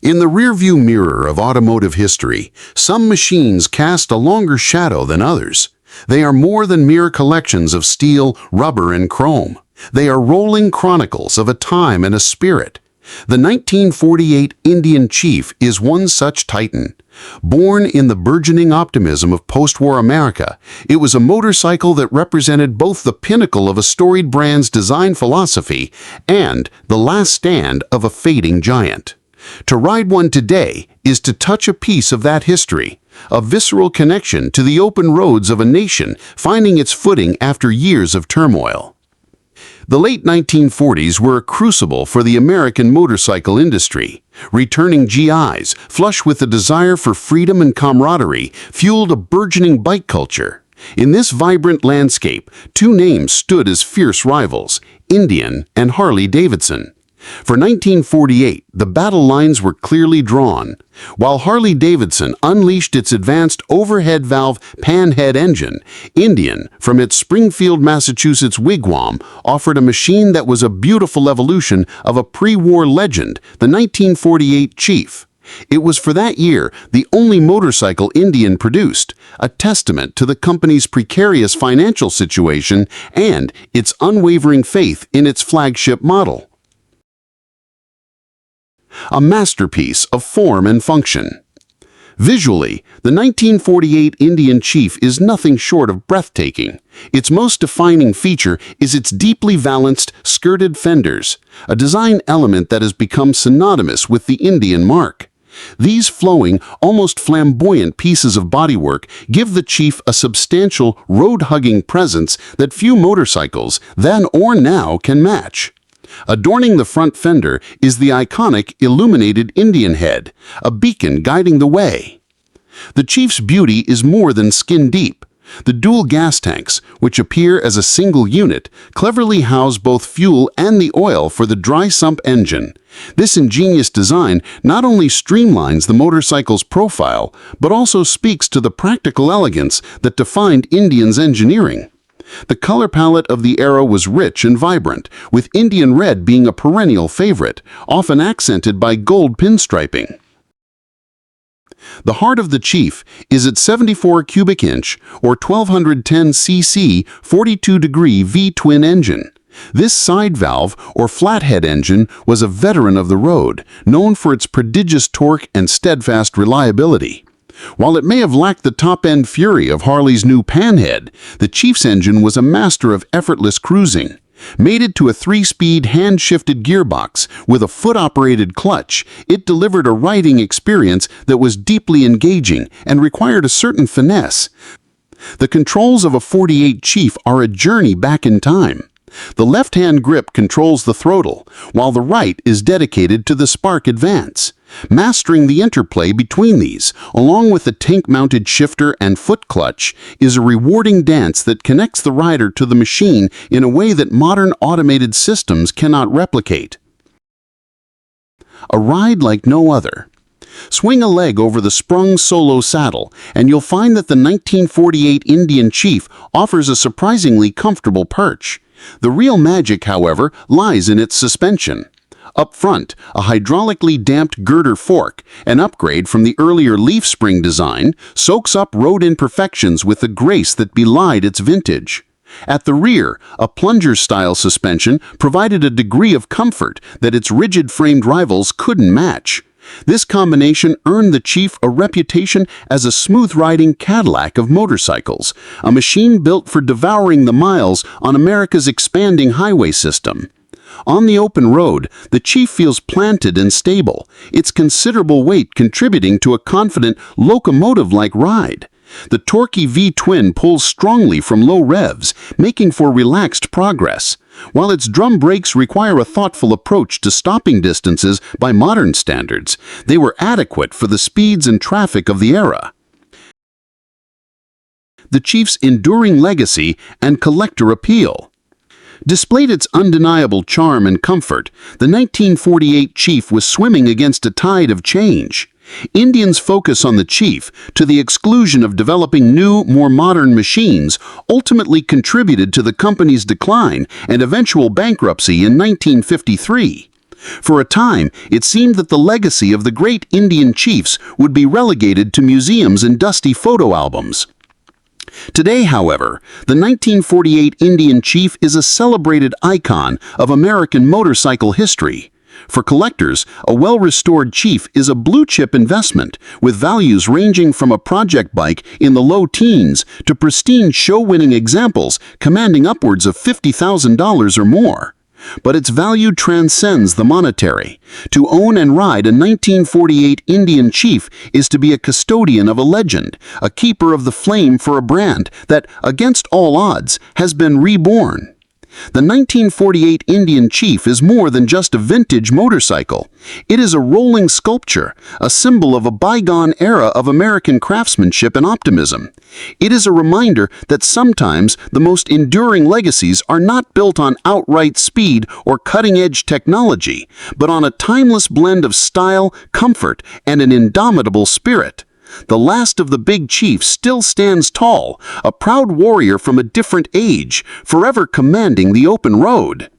In the rearview mirror of automotive history, some machines cast a longer shadow than others. They are more than mere collections of steel, rubber, and chrome. They are rolling chronicles of a time and a spirit. The 1948 Indian Chief is one such titan. Born in the burgeoning optimism of post-war America, it was a motorcycle that represented both the pinnacle of a storied brand's design philosophy and the last stand of a fading giant. To ride one today is to touch a piece of that history, a visceral connection to the open roads of a nation finding its footing after years of turmoil. The late 1940s were a crucible for the American motorcycle industry. Returning GIs, flush with the desire for freedom and camaraderie, fueled a burgeoning bike culture. In this vibrant landscape, two names stood as fierce rivals, Indian and Harley-Davidson. For 1948, the battle lines were clearly drawn. While Harley-Davidson unleashed its advanced overhead valve panhead engine, Indian, from its Springfield, Massachusetts wigwam, offered a machine that was a beautiful evolution of a pre-war legend, the 1948 Chief. It was for that year the only motorcycle Indian produced, a testament to the company's precarious financial situation and its unwavering faith in its flagship model. A masterpiece of form and function. Visually, the 1948 Indian Chief is nothing short of breathtaking. Its most defining feature is its deeply valanced, skirted fenders, a design element that has become synonymous with the Indian mark. These flowing, almost flamboyant pieces of bodywork give the Chief a substantial, road-hugging presence that few motorcycles, then or now, can match. Adorning the front fender is the iconic illuminated Indian head, a beacon guiding the way. The Chief's beauty is more than skin deep. The dual gas tanks, which appear as a single unit, cleverly house both fuel and the oil for the dry sump engine. This ingenious design not only streamlines the motorcycle's profile, but also speaks to the practical elegance that defined Indian's engineering. The color palette of the era was rich and vibrant, with Indian red being a perennial favorite, often accented by gold pinstriping. The heart of the Chief is its 74 cubic inch or 1210 cc 42-degree V-twin engine. This side valve or flathead engine was a veteran of the road, known for its prodigious torque and steadfast reliability. While it may have lacked the top-end fury of Harley's new panhead, the Chief's engine was a master of effortless cruising. Mated to a 3-speed hand-shifted gearbox with a foot-operated clutch, it delivered a riding experience that was deeply engaging and required a certain finesse. The controls of a 48 Chief are a journey back in time. The left-hand grip controls the throttle, while the right is dedicated to the spark advance. Mastering the interplay between these, along with the tank-mounted shifter and foot clutch, is a rewarding dance that connects the rider to the machine in a way that modern automated systems cannot replicate. A ride like no other. Swing a leg over the sprung solo saddle, and you'll find that the 1948 Indian Chief offers a surprisingly comfortable perch. The real magic, however, lies in its suspension. Up front, a hydraulically damped girder fork, an upgrade from the earlier leaf spring design, soaks up road imperfections with a grace that belied its vintage. At the rear, a plunger-style suspension provided a degree of comfort that its rigid-framed rivals couldn't match. This combination earned the Chief a reputation as a smooth-riding Cadillac of motorcycles, a machine built for devouring the miles on America's expanding highway system. On the open road, the Chief feels planted and stable, its considerable weight contributing to a confident, locomotive-like ride. The torquey V-twin pulls strongly from low revs, making for relaxed progress. While its drum brakes require a thoughtful approach to stopping distances by modern standards, they were adequate for the speeds and traffic of the era. The Chief's enduring legacy and collector appeal. Displayed its undeniable charm and comfort, the 1948 Chief was swimming against a tide of change. Indians' focus on the Chief, to the exclusion of developing new, more modern machines, ultimately contributed to the company's decline and eventual bankruptcy in 1953. For a time, it seemed that the legacy of the great Indian chiefs would be relegated to museums and dusty photo albums. Today, however, the 1948 Indian chief is a celebrated icon of American motorcycle history. For collectors, a well-restored chief is a blue-chip investment, with values ranging from a project bike in the low teens to pristine show-winning examples commanding upwards of $50,000 or more. But its value transcends the monetary. To own and ride a 1948 Indian chief is to be a custodian of a legend, a keeper of the flame for a brand that, against all odds, has been reborn. The 1948 Indian chief is more than just a vintage motorcycle. It is a rolling sculpture, a symbol of a bygone era of American craftsmanship and optimism. It is a reminder that sometimes the most enduring legacies are not built on outright speed or cutting-edge technology, but on a timeless blend of style, comfort, and an indomitable spirit. The last of the big chiefs still stands tall, a proud warrior from a different age, forever commanding the open road.